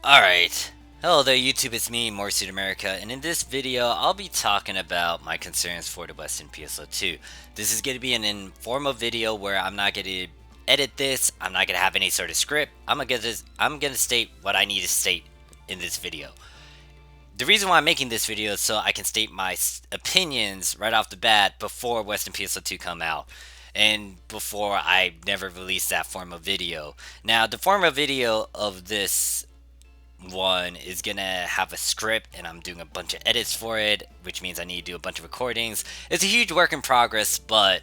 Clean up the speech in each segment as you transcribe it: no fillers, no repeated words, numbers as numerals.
Alright, hello there YouTube, it's me, Morphsuit America, and in this video I'll be talking about my concerns for the Western PSO2. This is going to be an informal video where I'm not going to edit this, I'm not going to have any sort of script, I'm going to state what I need to state in this video. The reason why I'm making this video is so I can state my opinions right off the bat before Western PSO2 come out. And before I never release that formal video. Now, the formal video of this one is gonna have a script and I'm doing a bunch of edits for it, which means I need to do a bunch of recordings. It's a huge work in progress, but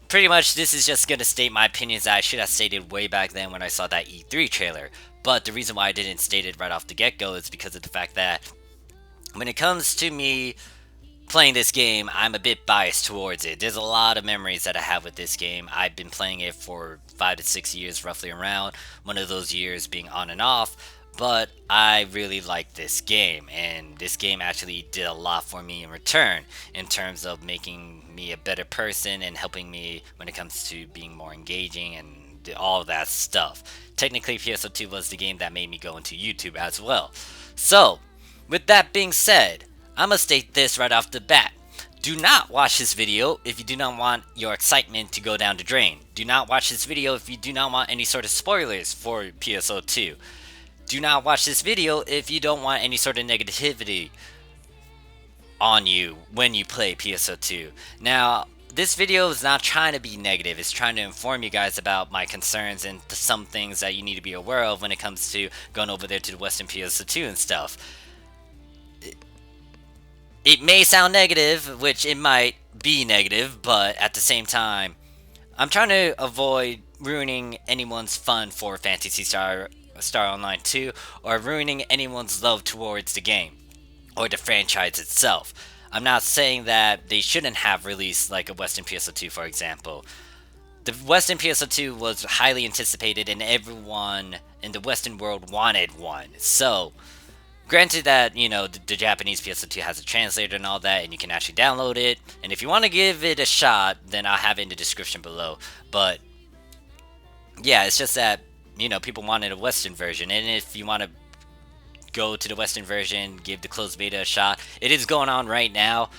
pretty much this is just gonna state my opinions that I should have stated way back then when I saw that E3 trailer. But the reason why I didn't state it right off the get-go is because of the fact that when it comes to me playing this game, I'm a bit biased towards it. There's a lot of memories that I have with this game. I've been playing it for 5 to 6 years roughly around, one of those years being on and off. But I really like this game, and this game actually did a lot for me in return in terms of making me a better person and helping me when it comes to being more engaging and all of that stuff. Technically, PSO2 was the game that made me go into YouTube as well. So, with that being said, I'm gonna state this right off the bat. Do not watch this video if you do not want your excitement to go down the drain. Do not watch this video if you do not want any sort of spoilers for PSO2. Do not watch this video if you don't want any sort of negativity on you when you play PSO2. Now, this video is not trying to be negative, it's trying to inform you guys about my concerns and some things that you need to be aware of when it comes to going over there to the Western PSO2 and stuff. It may sound negative, which it might be negative, but at the same time, I'm trying to avoid ruining anyone's fun for Phantasy Star Online 2, or ruining anyone's love towards the game, or the franchise itself. I'm not saying that they shouldn't have released like a Western PSO2, for example. The Western PSO2 was highly anticipated and everyone in the Western world wanted one. So, granted that, you know, the Japanese PSO2 has a translator and all that, and you can actually download it, and if you want to give it a shot, then I'll have it in the description below. But, yeah, it's just that, you know, people wanted a Western version, and if you want to go to the Western version, give the closed beta a shot. It is going on right now.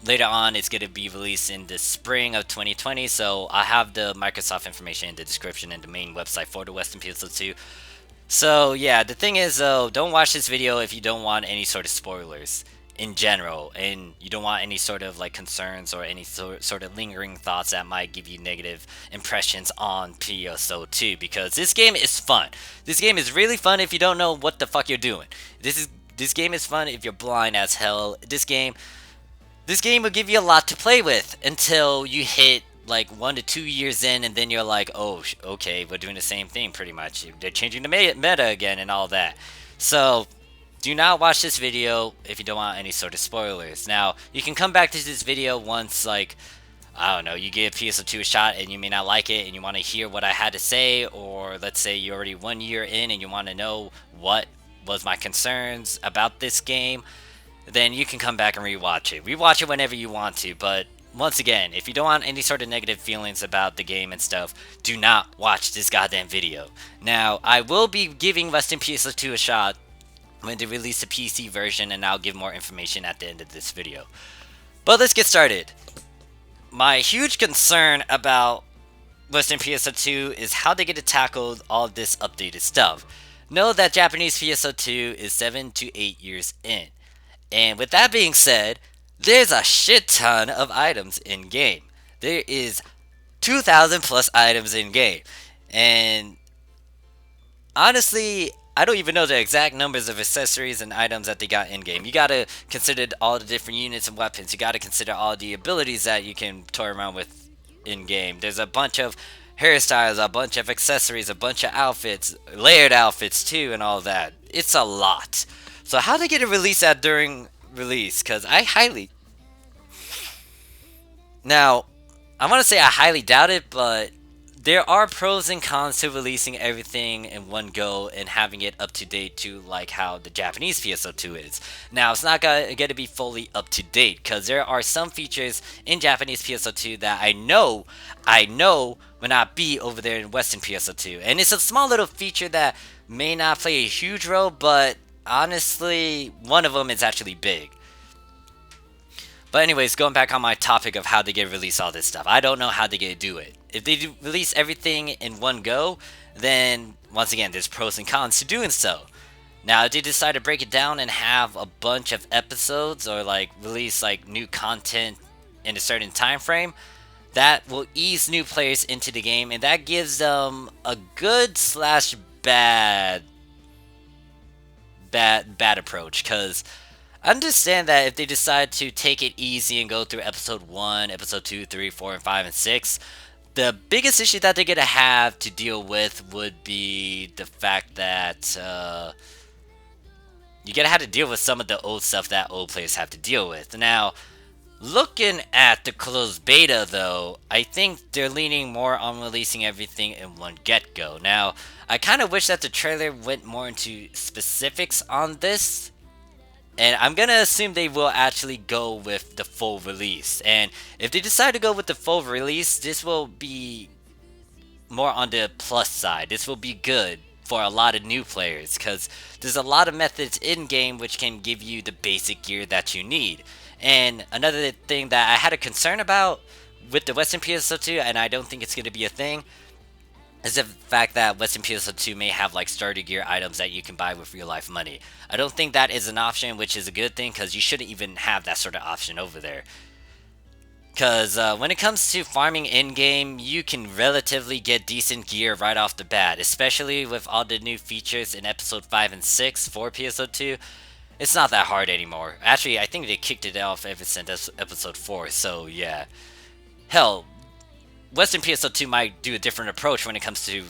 Later on, it's going to be released in the spring of 2020, so I have the Microsoft information in the description and the main website for the Western PSO2. So, yeah, the thing is, though, don't watch this video if you don't want any sort of spoilers in general, and you don't want any sort of like concerns or any sort of lingering thoughts that might give you negative impressions on PSO2, because this game is fun. This game is really fun if you don't know what the fuck you're doing. This game is fun if you're blind as hell. This game will give you a lot to play with until you hit like 1 to 2 years in, and then you're like, oh, okay, we're doing the same thing pretty much. They're changing the meta again and all that. So, do not watch this video if you don't want any sort of spoilers. Now, you can come back to this video once, like, I don't know, you give PSO2 a shot and you may not like it and you want to hear what I had to say, or let's say you're already 1 year in and you want to know what was my concerns about this game, then you can come back and rewatch it. Rewatch it whenever you want to, but once again, if you don't want any sort of negative feelings about the game and stuff, do not watch this goddamn video. Now, I will be giving Western PSO2 a shot when they release the PC version, and I'll give more information at the end of this video. But let's get started. My huge concern about Western PSO2 is how they get to tackle all this updated stuff. Know that Japanese PSO2 is 7 to 8 years in. And with that being said, there's a shit ton of items in game. There is 2,000 plus items in game. And honestly, I don't even know the exact numbers of accessories and items that they got in game. You gotta consider all the different units and weapons. You gotta consider all the abilities that you can toy around with in game. There's a bunch of hairstyles, a bunch of accessories, a bunch of outfits, layered outfits too, and all that. It's a lot. So how they get a release at during release? Because I highly... Now, I want to say I highly doubt it, but there are pros and cons to releasing everything in one go and having it up to date to like how the Japanese PSO2 is. Now, it's not going to be fully up to date because there are some features in Japanese PSO2 that I know will not be over there in Western PSO2. And it's a small little feature that may not play a huge role, but honestly, one of them is actually big. But anyways, going back on my topic of how they get release all this stuff, I don't know how they get do it. If they do release everything in one go, then once again, there's pros and cons to doing so. Now, if they decide to break it down and have a bunch of episodes or like release like new content in a certain time frame, that will ease new players into the game, and that gives them a good slash bad approach. Because understand that if they decide to take it easy and go through episode 1, episode 2, 3, 4, and 5, and 6, the biggest issue that they're gonna have to deal with would be the fact that you're gonna have to deal with some of the old stuff that old players have to deal with. Now, looking at the closed beta, though, I think they're leaning more on releasing everything in one get-go. Now, I kind of wish that the trailer went more into specifics on this, and I'm gonna assume they will actually go with the full release. And if they decide to go with the full release, this will be more on the plus side. This will be good for a lot of new players, because there's a lot of methods in game which can give you the basic gear that you need. And another thing that I had a concern about with the Western PSO2, and I don't think it's going to be a thing, is the fact that Western PSO2 may have like starter gear items that you can buy with real life money. I don't think that is an option, which is a good thing, because you shouldn't even have that sort of option over there. Because when it comes to farming in-game, you can relatively get decent gear right off the bat, especially with all the new features in Episode 5 and 6 for PSO2. It's not that hard anymore. Actually, I think they kicked it off ever since Episode 4, so yeah. Hell, Western PSO2 might do a different approach when it comes to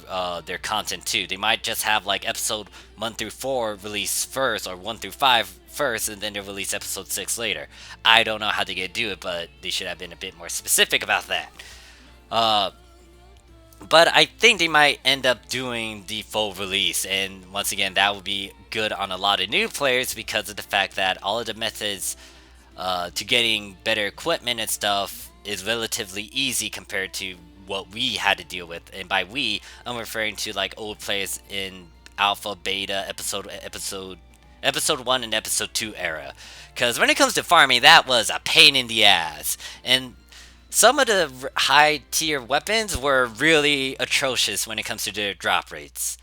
their content too. They might just have like Episode 1 through 4 release first, or 1 through 5 first, and then they'll release Episode 6 later. I don't know how they gonna do it, but they should have been a bit more specific about that. But I think they might end up doing the full release, and once again, that would be good on a lot of new players because of the fact that all of the methods to getting better equipment and stuff is relatively easy compared to what we had to deal with. And by we, I'm referring to like old players in alpha, beta, episode 1 and episode 2 era. Because when it comes to farming, that was a pain in the ass. And some of the high tier weapons were really atrocious when it comes to their drop rates.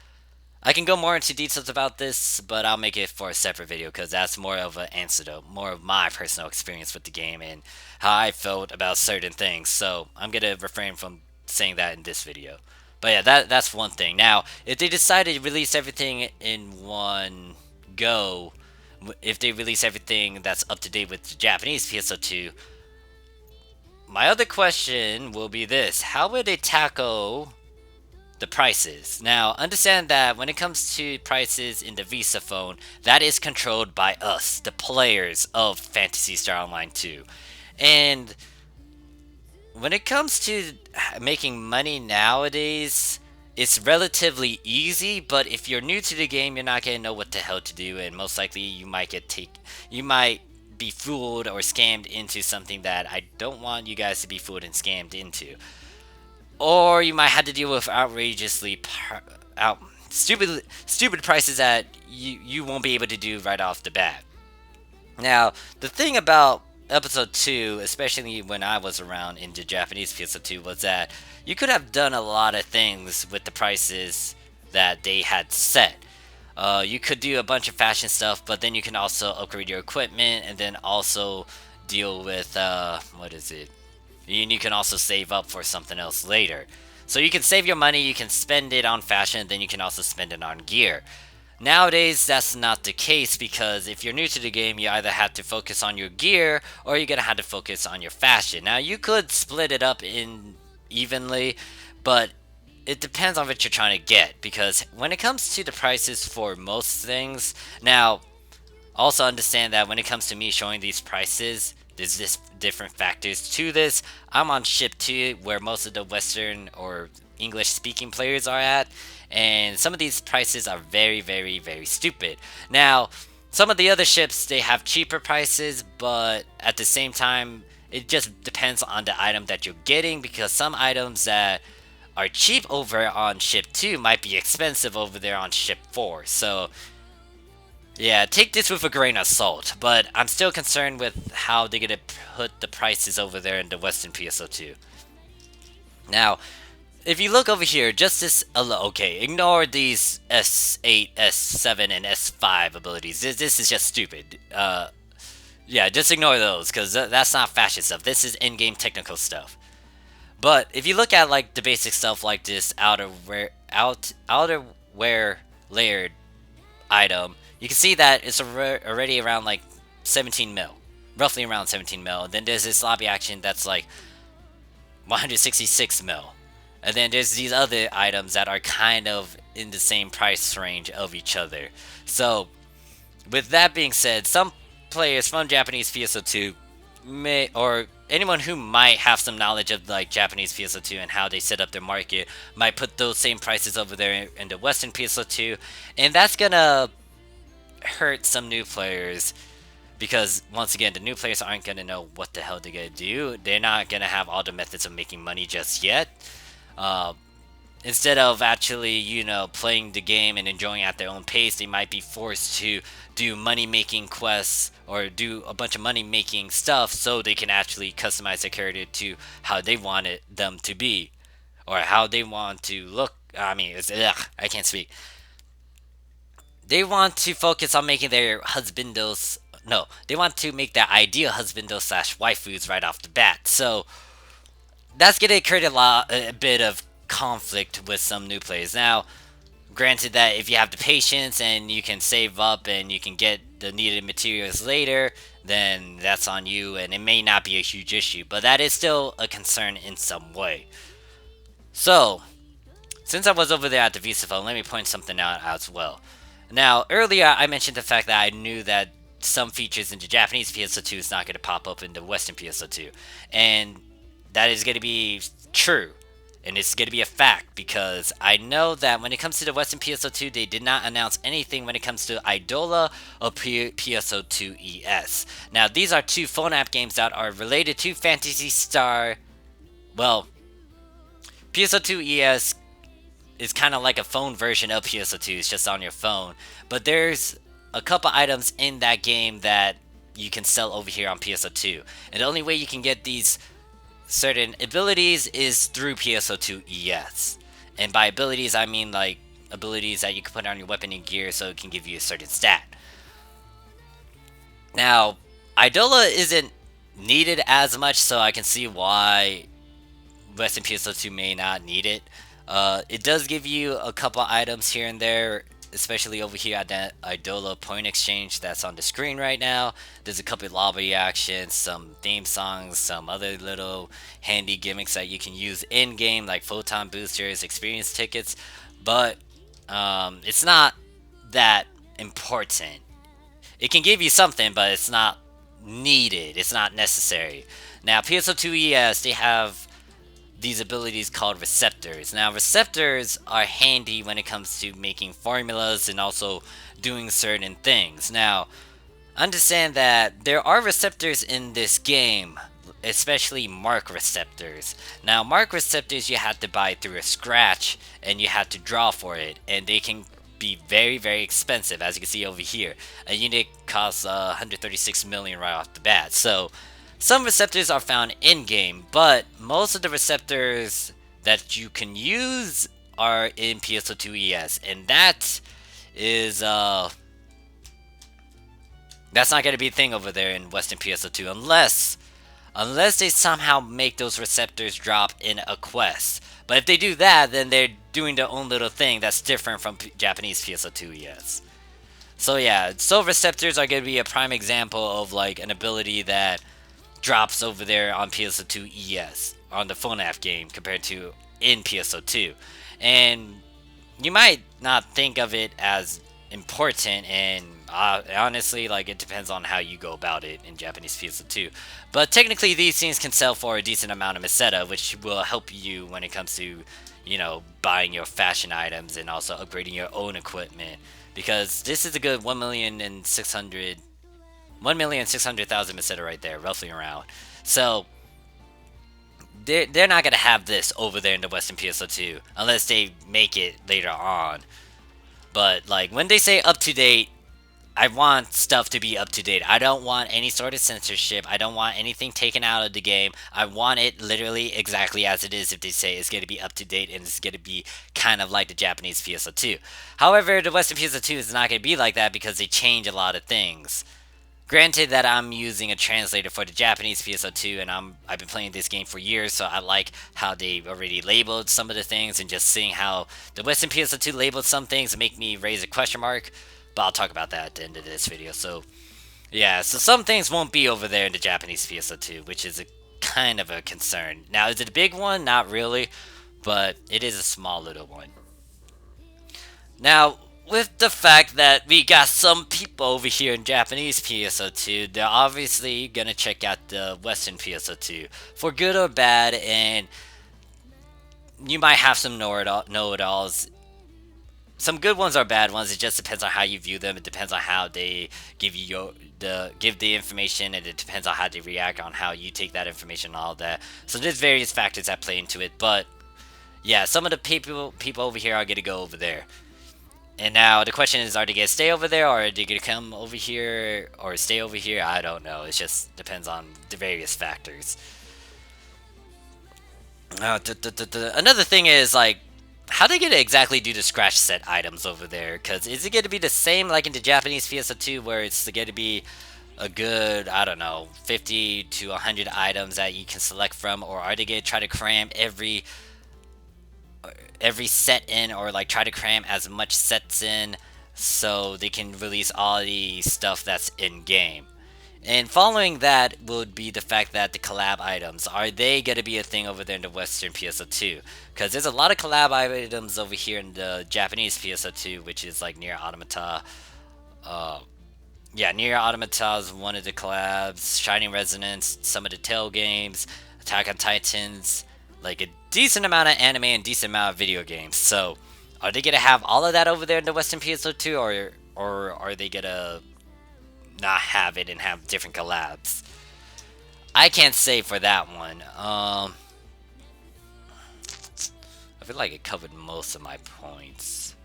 I can go more into details about this, but I'll make it for a separate video because that's more of an anecdote, more of my personal experience with the game and how I felt about certain things. So I'm going to refrain from saying that in this video. But yeah, that's one thing. Now, if they decide to release everything in one go, if they release everything that's up to date with the Japanese PSO2, my other question will be this: how would they tackle the prices? Now, understand that when it comes to prices in the Visa phone, that is controlled by us, the players of Phantasy Star Online 2. And when it comes to making money nowadays, it's relatively easy, but if you're new to the game, you're not gonna know what the hell to do, and most likely you might be fooled or scammed into something that I don't want you guys to be fooled and scammed into. Or you might have to deal with outrageously stupid prices that you won't be able to do right off the bat. Now, the thing about episode 2, especially when I was around in the Japanese PSO2, was that you could have done a lot of things with the prices that they had set. You could do a bunch of fashion stuff, but then you can also upgrade your equipment and then also deal with, what is it? And you can also save up for something else later. So you can save your money, you can spend it on fashion, then you can also spend it on gear. Nowadays, that's not the case because if you're new to the game, you either have to focus on your gear or you're going to have to focus on your fashion. Now, you could split it up in evenly, but it depends on what you're trying to get, because when it comes to the prices for most things, now, also understand that when it comes to me showing these prices, there's this different factors to this. I'm on ship 2, where most of the Western or English speaking players are at, and some of these prices are very, very, very stupid. Now, some of the other ships, they have cheaper prices, but at the same time, it just depends on the item that you're getting, because some items that are cheap over on ship 2 might be expensive over there on ship 4. So yeah, take this with a grain of salt, but I'm still concerned with how they're gonna put the prices over there in the Western PSO2. Now, if you look over here, just this, okay, ignore these S8, S7, and S5 abilities. This is just stupid. Yeah, just ignore those, because that's not fashion stuff. This is in-game technical stuff. But if you look at like the basic stuff like this outerwear layered item, you can see that it's already around like 17 mil, roughly around 17 mil. And then there's this lobby action that's like 166 mil. And then there's these other items that are kind of in the same price range of each other. So, with that being said, some players from Japanese PSO2 may, or anyone who might have some knowledge of like Japanese PSO2 and how they set up their market, might put those same prices over there in the Western PSO2, and that's gonna hurt some new players. Because, once again, the new players aren't going to know what the hell they're going to do. They're not going to have all the methods of making money just yet. Instead of actually, playing the game and enjoying at their own pace, they might be forced to do money-making quests or do a bunch of money-making stuff so they can actually customize their character to how they want them to be. Or how they want to look. I mean, I can't speak. They want to focus on making their husbandos. No, they want to make their ideal husbandos slash waifus right off the bat. So that's gonna create a bit of conflict with some new players. Now, granted that if you have the patience and you can save up and you can get the needed materials later, then that's on you, and it may not be a huge issue. But that is still a concern in some way. So, since I was over there at the Visa phone, let me point something out as well. Now, earlier I mentioned the fact that I knew that some features in the Japanese PSO2 is not going to pop up in the Western PSO2. And that is going to be true. And it's going to be a fact, because I know that when it comes to the Western PSO2, they did not announce anything when it comes to Idola or PSO2 ES. Now, these are two phone app games that are related to Phantasy Star. Well, PSO2 ES is kind of like a phone version of PSO2. It's just on your phone. But there's a couple items in that game that you can sell over here on PSO2. And the only way you can get these certain abilities is through PSO2 ES. And by abilities, I mean like abilities that you can put on your weapon and gear so it can give you a certain stat. Now, Idola isn't needed as much, so I can see why Western PSO2 may not need it. It does give you a couple items here and there, especially over here at that Idola point exchange that's on the screen right now. There's a couple of lobby actions, some theme songs, some other little handy gimmicks that you can use in-game, like photon boosters, experience tickets, but it's not that important. It can give you something, but it's not needed. It's not necessary. Now, PSO2 ES, they have these abilities called receptors. Now, receptors are handy when it comes to making formulas and also doing certain things. Now, understand that there are receptors in this game, especially mark receptors. Now, mark receptors you have to buy through a scratch, and you have to draw for it, and they can be very, very expensive, as you can see over here. A unit costs 136 million right off the bat. So, some receptors are found in-game, but most of the receptors that you can use are in PSO2 ES, and that is, that's not going to be a thing over there in Western PSO2, unless they somehow make those receptors drop in a quest. But if they do that, then they're doing their own little thing that's different from Japanese PSO2 ES. So yeah, so receptors are going to be a prime example of like an ability that drops over there on PSO2 ES on the phone app game compared to in PSO2. And you might not think of it as important, and honestly, like, it depends on how you go about it in Japanese PSO2. But technically, these things can sell for a decent amount of meseta, which will help you when it comes to, buying your fashion items and also upgrading your own equipment. Because this is a good 1,600,000 meseta right there, roughly around. So they're not gonna have this over there in the Western PSO2 unless they make it later on. But like when they say up to date, I want stuff to be up to date. I don't want any sort of censorship. I don't want anything taken out of the game. I want it literally exactly as it is if they say it's going to be up to date and it's going to be kind of like the Japanese PSO2. However, the Western PSO2 is not going to be like that because they change a lot of things. Granted that I'm using a translator for the Japanese PSO2 and I've been playing this game for years, so I like how they already labeled some of the things, and just seeing how the Western PSO2 labeled some things make me raise a question mark. But I'll talk about that at the end of this video. So yeah, so some things won't be over there in the Japanese PSO2, which is a kind of a concern. Now, is it a big one? Not really, but it is a small little one. Now, with the fact that we got some people over here in Japanese PSO2, they're obviously gonna check out the Western PSO2 for good or bad, and you might have some know-it-alls. Some good ones or bad ones. It just depends on how you view them. It depends on how they give you give the information, and it depends on how they react on how you take that information and all that. So there's various factors that play into it, but yeah, some of the people over here are gonna go over there. And now the question is, are they gonna stay over there, or are they gonna come over here, or stay over here? I don't know. It just depends on the various factors. Another thing is, like, how they gonna exactly do the scratch set items over there? Because is it gonna be the same like in the Japanese PSO2, where it's gonna be a good, I don't know, 50 to 100 items that you can select from, or are they gonna try to cram every set in, or like try to cram as much sets in so they can release all the stuff that's in game? And following that would be the fact that the collab items, are they going to be a thing over there in the Western PSO2? Because there's a lot of collab items over here in the Japanese PSO2, which is like Nier Automata. Yeah, Nier Automata is one of the collabs. Shining Resonance, some of the Tale games, Attack on Titans, like a decent amount of anime and decent amount of video games. So, are they going to have all of that over there in the Western PSO2, or are they going to not have it and have different collabs? I can't say for that one. I feel like it covered most of my points.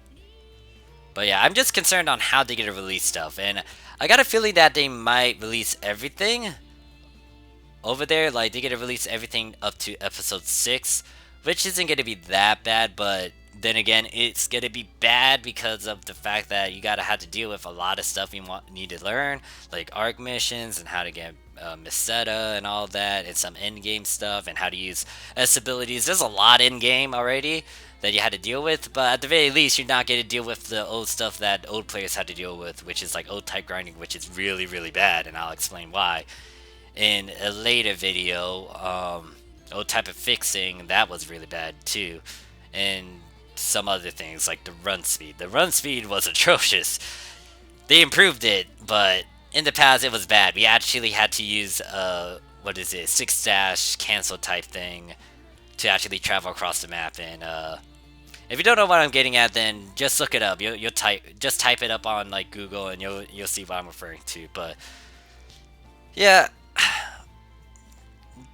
But yeah, I'm just concerned on how they're gonna release stuff, and I got a feeling that they might release everything over there. Like, they're gonna release everything up to episode 6, which isn't gonna be that bad, but then again, it's gonna be bad because of the fact that you gotta have to deal with a lot of stuff you need to learn, like arc missions and how to get Miseta and all that, and some in-game stuff and how to use S abilities. There's a lot in-game already that you had to deal with, but at the very least, you're not gonna deal with the old stuff that old players had to deal with, which is like old type grinding, which is really, really bad, and I'll explain why in a later video. Old type of fixing, that was really bad too, and some other things like the run speed. The run speed was atrocious. They improved it, but in the past it was bad. We actually had to use what is it, 6- cancel type thing to actually travel across the map. And if you don't know what I'm getting at, then just look it up. You'll just type it up on like Google, and you'll see what I'm referring to. But yeah.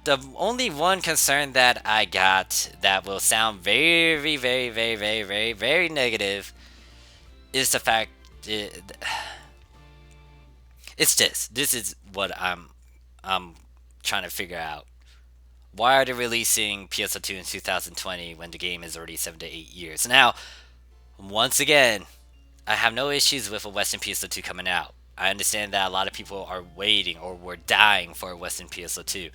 The only one concern that I got that will sound very, very, very, very, very, very negative is the fact it's this. This is what I'm trying to figure out. Why are they releasing PSO2 in 2020 when the game is already 7 to 8 years? Now, once again, I have no issues with a Western PSO2 coming out. I understand that a lot of people are waiting or were dying for a Western PSO2.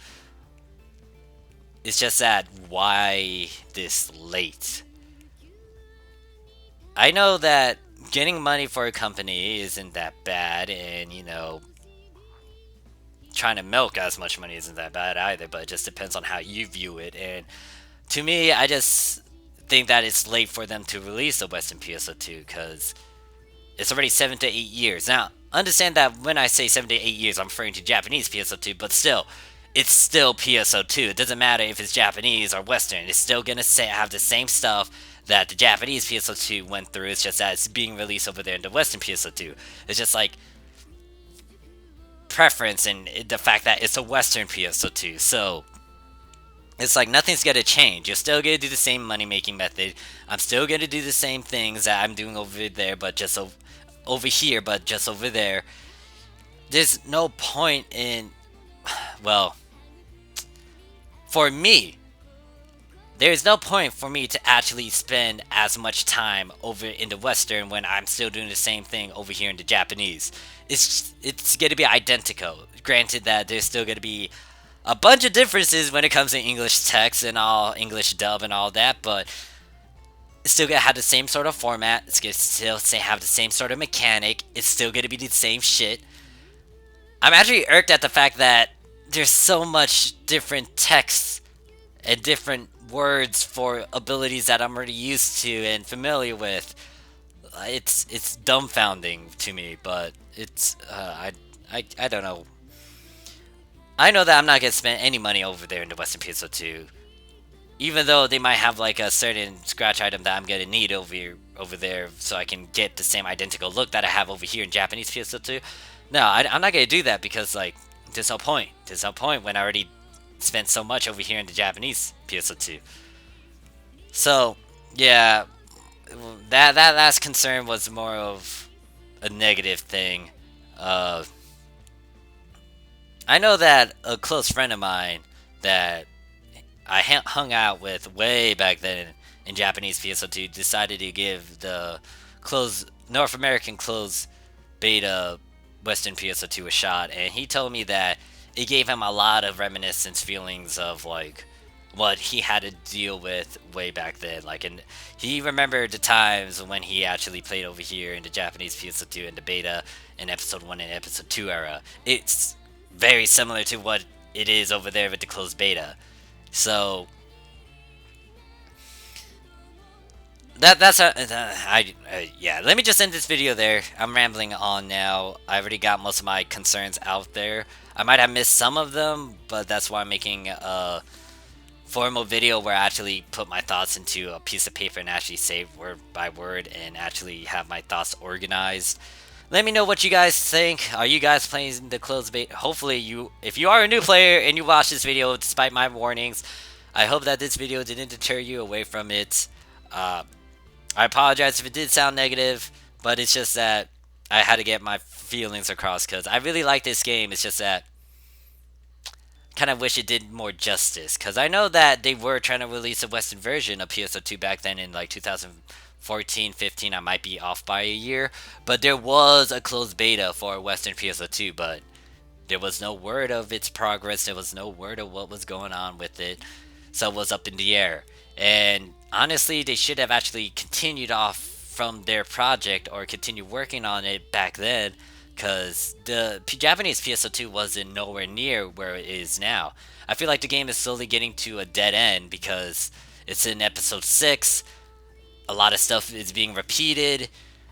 It's just that, why this late? I know that getting money for a company isn't that bad, and, you know, trying to milk as much money isn't that bad either, but it just depends on how you view it. And to me, I just think that it's late for them to release a Western PSO2, because it's already 7 to 8 years. Now, understand that when I say 7 to 8 years, I'm referring to Japanese PSO2, but still, it's still PSO2. It doesn't matter if it's Japanese or Western. It's still gonna have the same stuff that the Japanese PSO2 went through. It's just that it's being released over there in the Western PSO2. It's just like preference and the fact that it's a Western PSO2. So It's like nothing's gonna change. You're still gonna do the same money making method. I'm still gonna do the same things that I'm doing over there, but just over here, but just over there. There's no point in, well, for me, there's no point for me to actually spend as much time over in the Western when I'm still doing the same thing over here in the Japanese. It's gonna be identical. Granted that there's still gonna be a bunch of differences when it comes to English text and all English dub and all that, but it's still gonna have the same sort of format. It's gonna still have the same sort of mechanic. It's still gonna be the same shit. I'm actually irked at the fact that there's so much different text and different words for abilities that I'm already used to and familiar with. It's dumbfounding to me, but it's I don't know. I know that I'm not gonna spend any money over there in the Western PSO2, even though they might have like a certain scratch item that I'm gonna need over there, so I can get the same identical look that I have over here in Japanese PSO2. No, I'm not gonna do that because like there's no point. There's no point when I already spent so much over here in the Japanese PSO2. So yeah, that last concern was more of a negative thing. Uh, I know that a close friend of mine that I hung out with way back then in Japanese PSO2 decided to give the closed North American closed beta Western PSO2 a shot, and he told me that it gave him a lot of reminiscence feelings of like what he had to deal with way back then. Like, and he remembered the times when he actually played over here in the Japanese PSO2 in the beta in episode 1 and episode 2 era. It's very similar to what it is over there with the closed beta. So that's yeah. Let me just end this video there. I'm rambling on now. I already got most of my concerns out there. I might have missed some of them, but that's why I'm making a formal video where I actually put my thoughts into a piece of paper and actually say word by word and actually have my thoughts organized. Let me know what you guys think. Are you guys playing the closed beta? Hopefully if you are a new player and you watch this video despite my warnings, I hope that this video didn't deter you away from it. I apologize if it did sound negative, but it's just that I had to get my feelings across because I really like this game. It's just that kind of wish it did more justice because I know that they were trying to release a Western version of PSO2 back then in like 2014, 15. I might be off by a year, but there was a closed beta for Western PSO2, but there was no word of its progress. There was no word of what was going on with it, so it was up in the air. And honestly, they should have actually continued off from their project or continued working on it back then, because the Japanese PSO2 wasn't nowhere near where it is now. I feel like the game is slowly getting to a dead end because it's in episode 6. A lot of stuff is being repeated.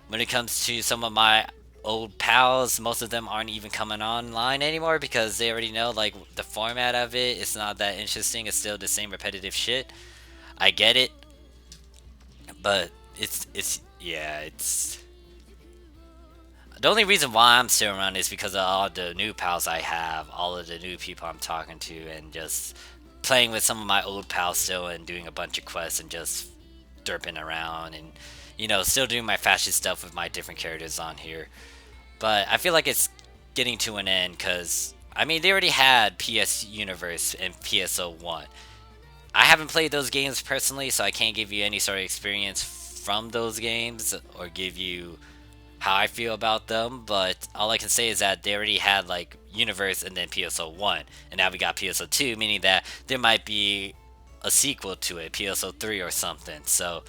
When it comes to some of my old pals, most of them aren't even coming online anymore because they already know like the format of it. It's not that interesting. It's still the same repetitive shit. I get it, but it's yeah, it's the only reason why I'm still around is because of all the new pals I have, all of the new people I'm talking to, and just playing with some of my old pals still and doing a bunch of quests and just derping around and, you know, still doing my fascist stuff with my different characters on here. But I feel like it's getting to an end because, I mean, they already had PS Universe and PSO1. I haven't played those games personally, so I can't give you any sort of experience from those games or give you how I feel about them, but all I can say is that they already had like Universe and then PSO1, and now we got PSO2, meaning that there might be a sequel to it, PSO3 or something. So,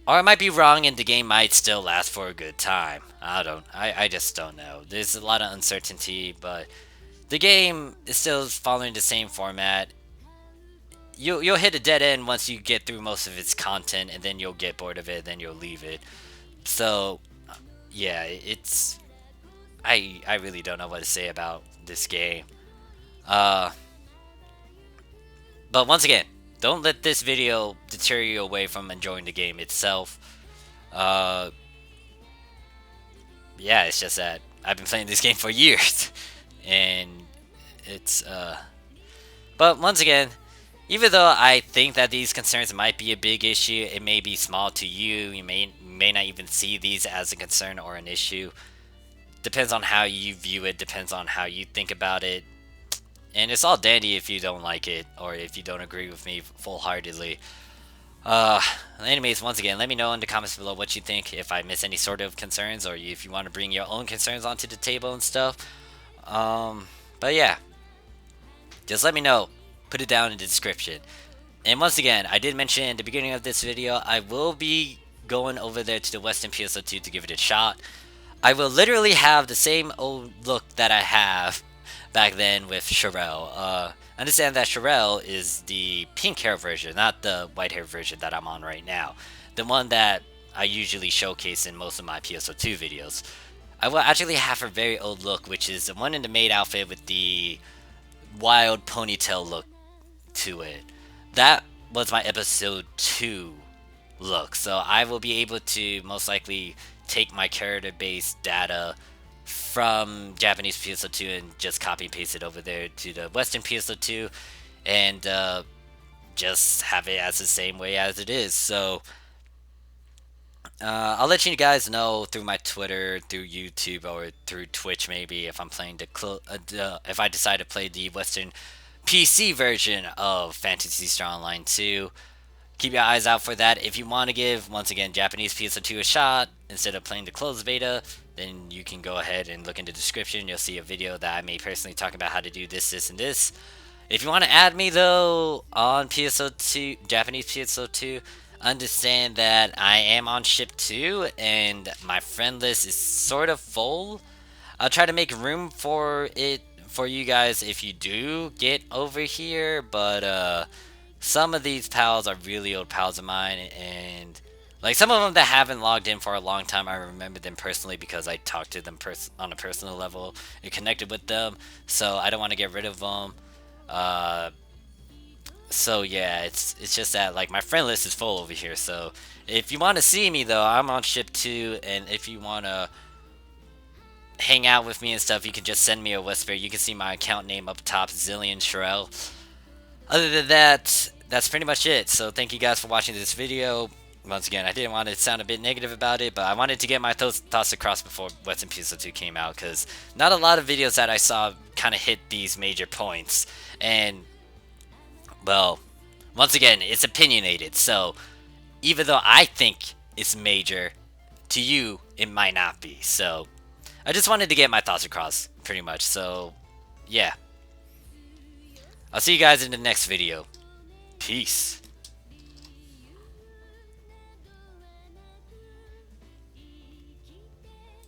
or I might be wrong, and the game might still last for a good time. I just don't know. There's a lot of uncertainty, but the game is still following the same format. You'll hit a dead end once you get through most of its content, and then you'll get bored of it, then you'll leave it. So, yeah, it's I really don't know what to say about this game. Uh, but once again, don't let this video deter you away from enjoying the game itself. Uh, yeah, it's just that I've been playing this game for years, and it's But once again, even though I think that these concerns might be a big issue, it may be small to you. You may not even see these as a concern or an issue. Depends on how you view it. Depends on how you think about it. And it's all dandy if you don't like it or if you don't agree with me full-heartedly. Uh, Anyways, once again, let me know in the comments below what you think, if I miss any sort of concerns, or if you want to bring your own concerns onto the table and stuff. But yeah, just let me know. Put it down in the description. And once again, I did mention in the beginning of this video, I will be going over there to the Western PSO2 to give it a shot. I will literally have the same old look that I have back then with Sherelle. Understand that Sherelle is the pink hair version, not the white hair version that I'm on right now. The one that I usually showcase in most of my PSO2 videos. I will actually have her very old look, which is the one in the maid outfit with the wild ponytail look to it. That was my episode 2 look, so I will be able to most likely take my character based data from Japanese PSO2 and just copy and paste it over there to the Western PSO2 and just have it as the same way as it is. So I'll let you guys know through my Twitter, through YouTube, or through Twitch maybe if I'm playing if I decide to play the Western PC version of Phantasy Star Online 2. Keep your eyes out for that. If you want to give, once again, Japanese PSO2 a shot instead of playing the closed beta, then you can go ahead and look in the description. You'll see a video that I made personally talking about how to do this, this, and this. If you want to add me, though, on PSO2, Japanese PSO2, understand that I am on ship 2, and my friend list is sort of full. I'll try to make room for it for you guys if you do get over here, but some of these pals are really old pals of mine, and like some of them that haven't logged in for a long time, I remember them personally because I talked to them on a personal level and connected with them, so I don't want to get rid of them. So yeah, it's just that like my friend list is full over here, so if you want to see me though, I'm on ship 2, and if you want to hang out with me and stuff, you can just send me a whisper. You can see my account name up top, Zillion Sherelle. Other than that, that's pretty much it. So thank you guys for watching this video. Once again, I didn't want to sound a bit negative about it, but I wanted to get my thoughts across before Western PSO2 came out, because not a lot of videos that I saw kind of hit these major points. And, well, once again, it's opinionated, so even though I think it's major, to you, it might not be. So, I just wanted to get my thoughts across, pretty much. So, yeah. I'll see you guys in the next video. Peace.